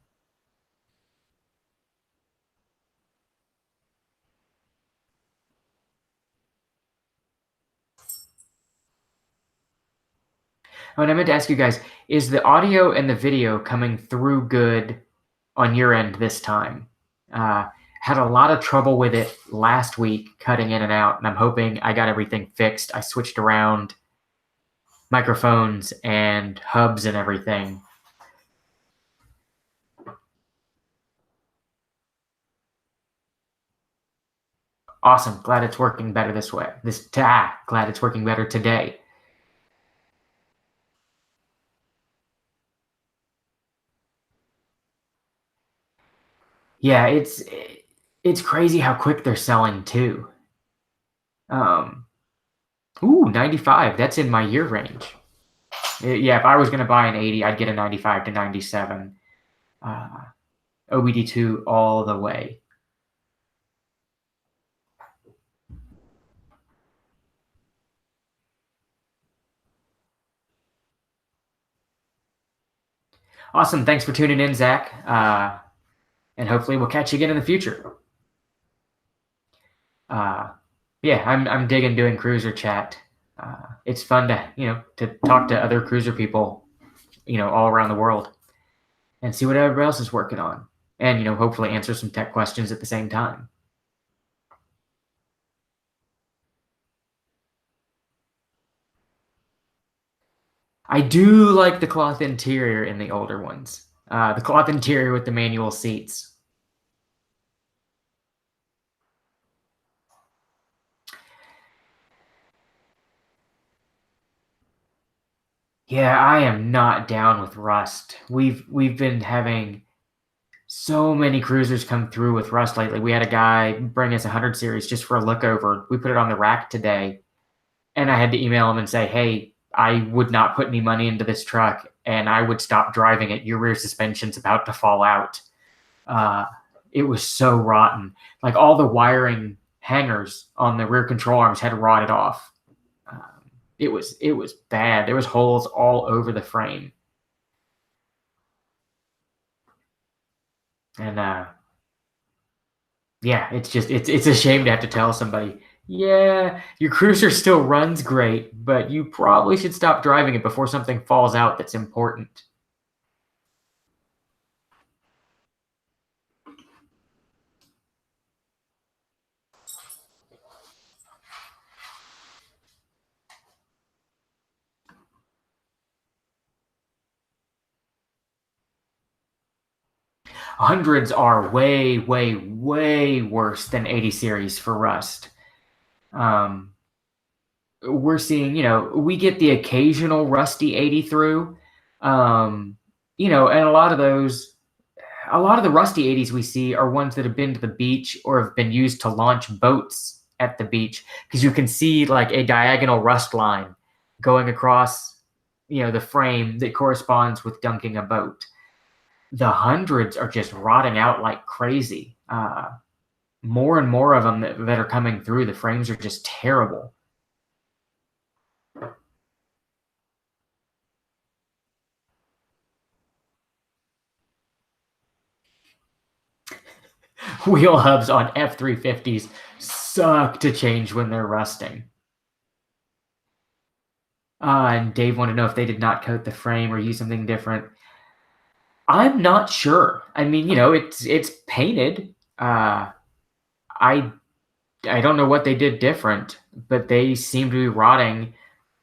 Oh, and I meant to ask you guys, is the audio and the video coming through good on your end this time? Uh, had a lot of trouble with it last week, cutting in and out, and I'm hoping I got everything fixed. I switched around microphones and hubs and everything. Awesome. Glad it's working better this way. Glad it's working better today. Yeah, it's crazy how quick they're selling too. Um, 95. That's in my year range. Yeah, if I was gonna buy an 80, I'd get a 95 to 97. Uh, OBD2 all the way. Awesome. Thanks for tuning in, Zach. And hopefully we'll catch you again in the future. Uh, yeah, I'm digging doing cruiser chat. It's fun to talk to other cruiser people, all around the world, and see what everybody else is working on, and hopefully answer some tech questions at the same time. I do like the cloth interior in the older ones. The cloth interior with the manual seats. Yeah, I am not down with rust. We've been having so many cruisers come through with rust lately. We had a guy bring us a 100 series just for a look over. We put it on the rack today, and I had to email him and say, "Hey, I would not put any money into this truck, and I would stop driving it. Your rear suspension's about to fall out." Uh, it was so rotten. Like all the wiring hangers on the rear control arms had rotted off. It was bad. There was holes all over the frame, and yeah, it's a shame to have to tell somebody, yeah, your cruiser still runs great, but you probably should stop driving it before something falls out that's important. Hundreds are way, way, way worse than 80 series for rust. Um, we're seeing, we get the occasional rusty 80 through, and a lot of the rusty 80s we see are ones that have been to the beach or have been used to launch boats at the beach, because you can see like a diagonal rust line going across, the frame that corresponds with dunking a boat. The hundreds are just rotting out like crazy. More and more of them that are coming through, the frames are just terrible. Wheel hubs on F350s suck to change when they're rusting. And Dave wanted to know if they did not coat the frame or use something different. I'm not sure. I mean, it's painted. I I don't know what they did different, but they seem to be rotting.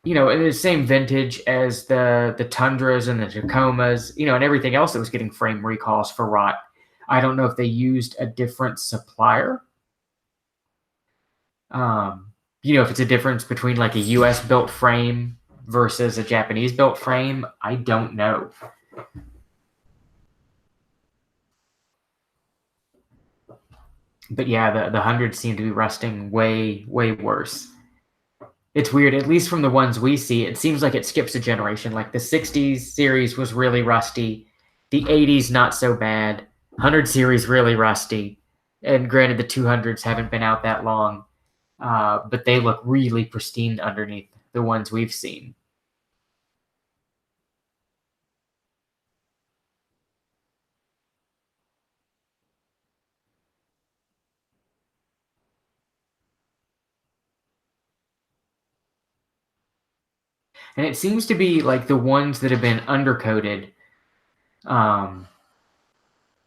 In the same vintage as the Tundras and the Tacomas, and everything else that was getting frame recalls for rot. I don't know if they used a different supplier. If it's a difference between like a US built frame versus a Japanese built frame, I don't know. But yeah, the hundreds seem to be rusting way, way worse. It's weird, at least from the ones we see, it seems like it skips a generation. Like the 60s series was really rusty, the 80s not so bad, 100 series really rusty. And granted, the 200s haven't been out that long, but they look really pristine underneath the ones we've seen. And it seems to be like that have been undercoated. Um,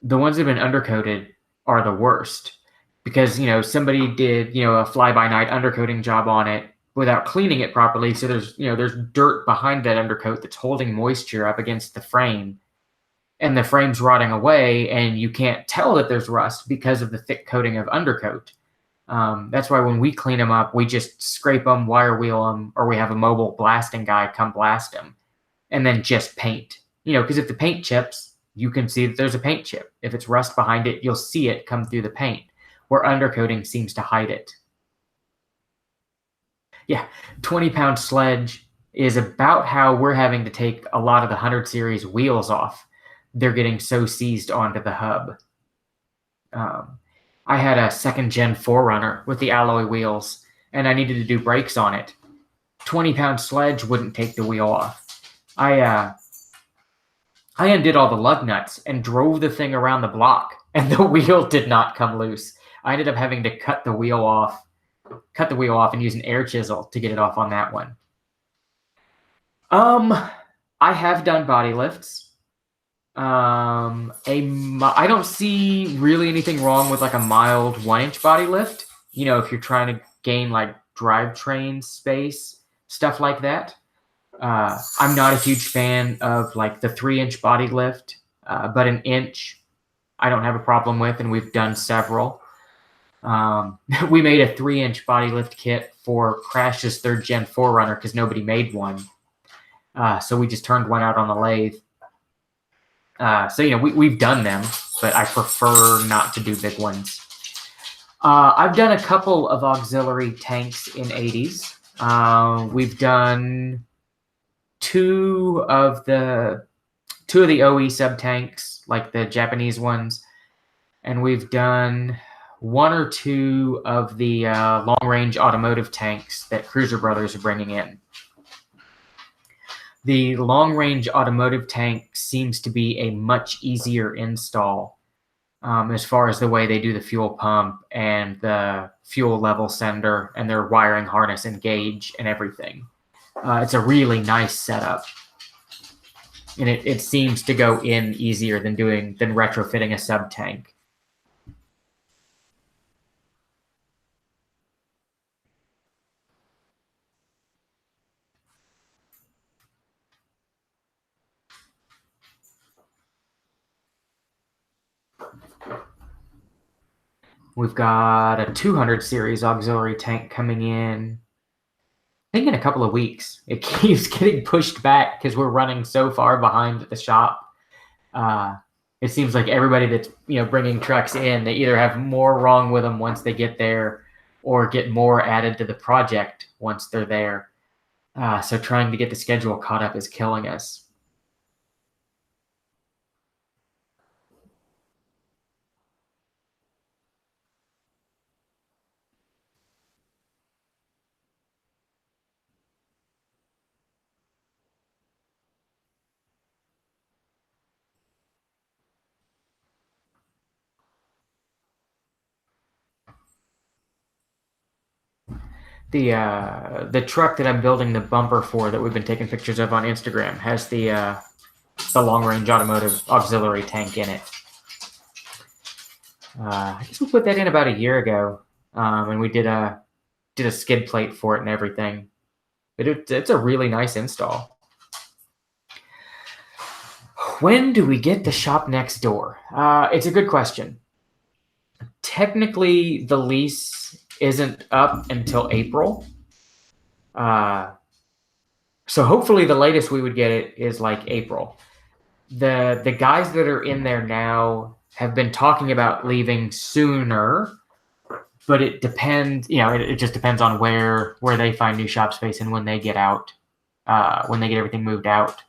the ones that have been undercoated are the worst because somebody did a fly by night undercoating job on it without cleaning it properly. So there's dirt behind that undercoat that's holding moisture up against the frame, and the frame's rotting away, and you can't tell that there's rust because of the thick coating of undercoat. That's why when we clean them up, we just scrape them, wire wheel them, or we have a mobile blasting guy come blast them, and then just paint. Because if the paint chips, you can see that there's a paint chip. If it's rust behind it, you'll see it come through the paint, where undercoating seems to hide it. Yeah, 20-pound sledge is about how we're having to take a lot of the 100 series wheels off. They're getting so seized onto the hub. Um, I had a second gen Forerunner with the alloy wheels, and I needed to do brakes on it. 20-pound sledge wouldn't take the wheel off. I undid all the lug nuts and drove the thing around the block, and the wheel did not come loose. I ended up having to cut the wheel off, and use an air chisel to get it off on that one. Um, I have done body lifts. I don't see really anything wrong with like a mild 1-inch body lift. If you're trying to gain like drivetrain space, stuff like that. I'm not a huge fan of like the 3-inch body lift, but an inch I don't have a problem with, and we've done several. We made a 3-inch body lift kit for Crash's third gen Forerunner because nobody made one. So we just turned one out on the lathe. So we've done them, but I prefer not to do big ones. I've done a couple of auxiliary tanks in 80s. We've done two of the OE sub tanks, like the Japanese ones, and we've done one or two of the long range automotive tanks that Cruiser Brothers are bringing in. The long range automotive tank seems to be a much easier install as far as the way they do the fuel pump and the fuel level sender and their wiring harness and gauge and everything. It's a really nice setup. And it seems to go in easier than retrofitting a sub tank. We've got a 200 series auxiliary tank coming in, I think in a couple of weeks. It keeps getting pushed back because we're running so far behind the shop. Uh, it seems like everybody that's bringing trucks in, they either have more wrong with them once they get there, or get more added to the project once they're there. So trying to get the schedule caught up is killing us. the truck that I'm building the bumper for that we've been taking pictures of on Instagram has the long range automotive auxiliary tank in it. I guess we put that in about a year ago, and we did a skid plate for it and everything. But it's a really nice install. When do we get the shop next door? It's a good question. Technically, the lease isn't up until April. So hopefully the latest we would get it is like April. The guys that are in there now have been talking about leaving sooner, but it depends, it just depends on where they find new shop space and when they get out, when they get everything moved out.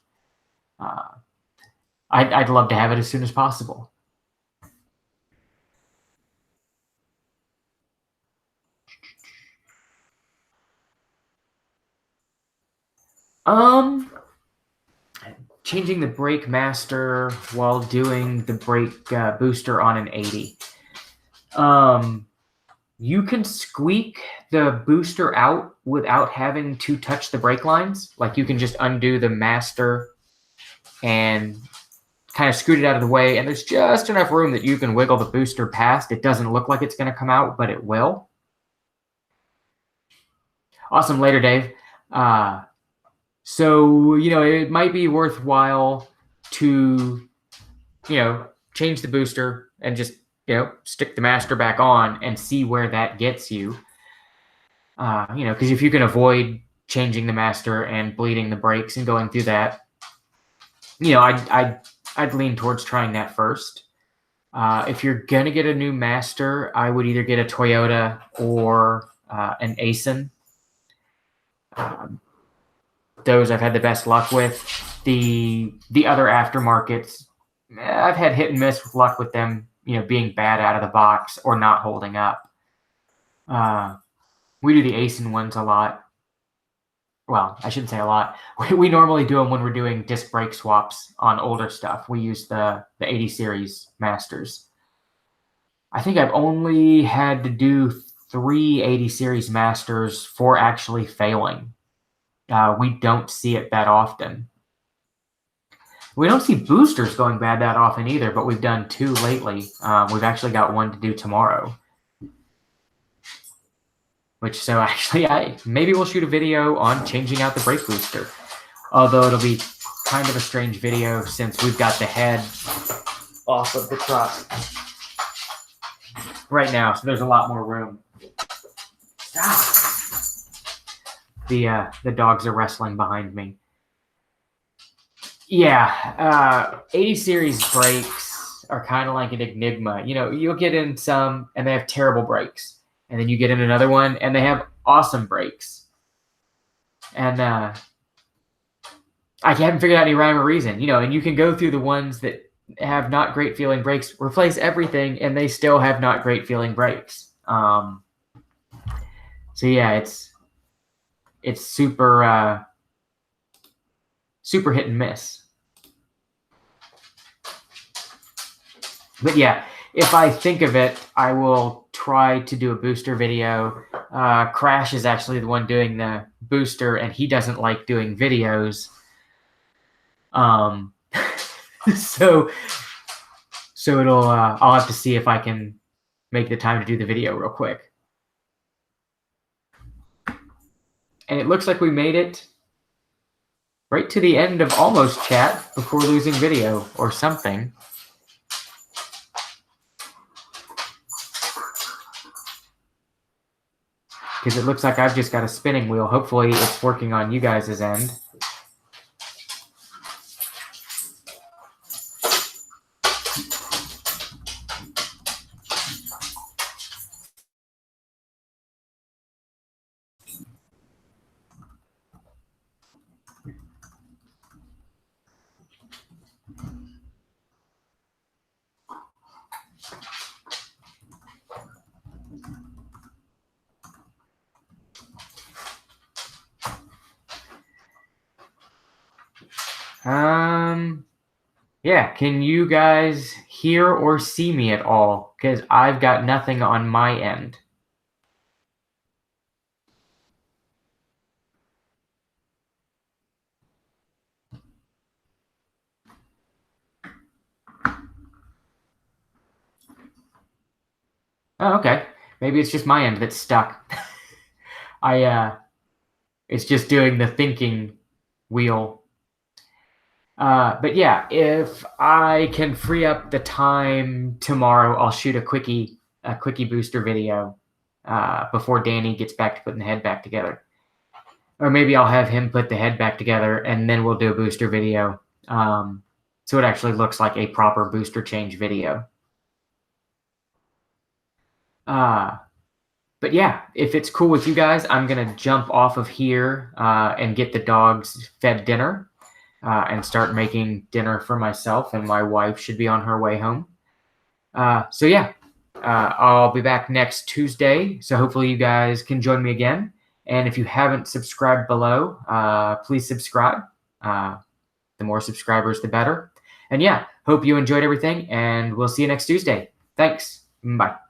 I'd love to have it as soon as possible. Changing the brake master while doing the brake booster on an 80. You can squeak the booster out without having to touch the brake lines. Like you can just undo the master and kind of scoot it out of the way, and there's just enough room that you can wiggle the booster past. It doesn't look like it's going to come out, but it will. Awesome. Later, Dave. So, it might be worthwhile to, change the booster and just, stick the master back on and see where that gets you. Because if you can avoid changing the master and bleeding the brakes and going through that, I'd lean towards trying that first. If you're going to get a new master, I would either get a Toyota or an ASIN. Those I've had the best luck with. The other aftermarkets, I've had hit and miss with luck with them, being bad out of the box or not holding up. We do the ASIN ones a lot. Well, I shouldn't say a lot. We normally do them when we're doing disc brake swaps on older stuff. We use the 80 series masters. I think I've only had to do 3 80 series masters for actually failing. We don't see it that often. We don't see boosters going bad that often either, but we've done 2 lately. We've actually got 1 to do tomorrow. So actually, maybe we'll shoot a video on changing out the brake booster. Although it'll be kind of a strange video since we've got the head off of the truck right now, so there's a lot more room. The dogs are wrestling behind me. Yeah, 80 series brakes are kind of like an enigma. You'll get in some and they have terrible brakes. And then you get in another one and they have awesome brakes. And I haven't figured out any rhyme or reason, and you can go through the ones that have not great feeling brakes, replace everything, and they still have not great feeling brakes. So yeah, it's super super hit and miss. But yeah, if I think of it, I will try to do a booster video. Crash is actually the one doing the booster, and he doesn't like doing videos. So it'll I'll have to see if I can make the time to do the video real quick. And it looks like we made it right to the end of almost chat before losing video or something. Because it looks like I've just got a spinning wheel. Hopefully it's working on you guys' end. Yeah, can you guys hear or see me at all? Because I've got nothing on my end. Oh, okay. Maybe it's just my end that's stuck. It's just doing the thinking wheel. But yeah, if I can free up the time tomorrow, I'll shoot a quickie booster video before Danny gets back to putting the head back together. Or maybe I'll have him put the head back together and then we'll do a booster video. So it actually looks like a proper booster change video. But yeah, if it's cool with you guys, I'm going to jump off of here and get the dogs fed dinner and start making dinner for myself, and my wife should be on her way home. So yeah, I'll be back next Tuesday. So hopefully you guys can join me again. And if you haven't subscribed below, please subscribe. The more subscribers, the better. And yeah, hope you enjoyed everything, and we'll see you next Tuesday. Thanks. Bye.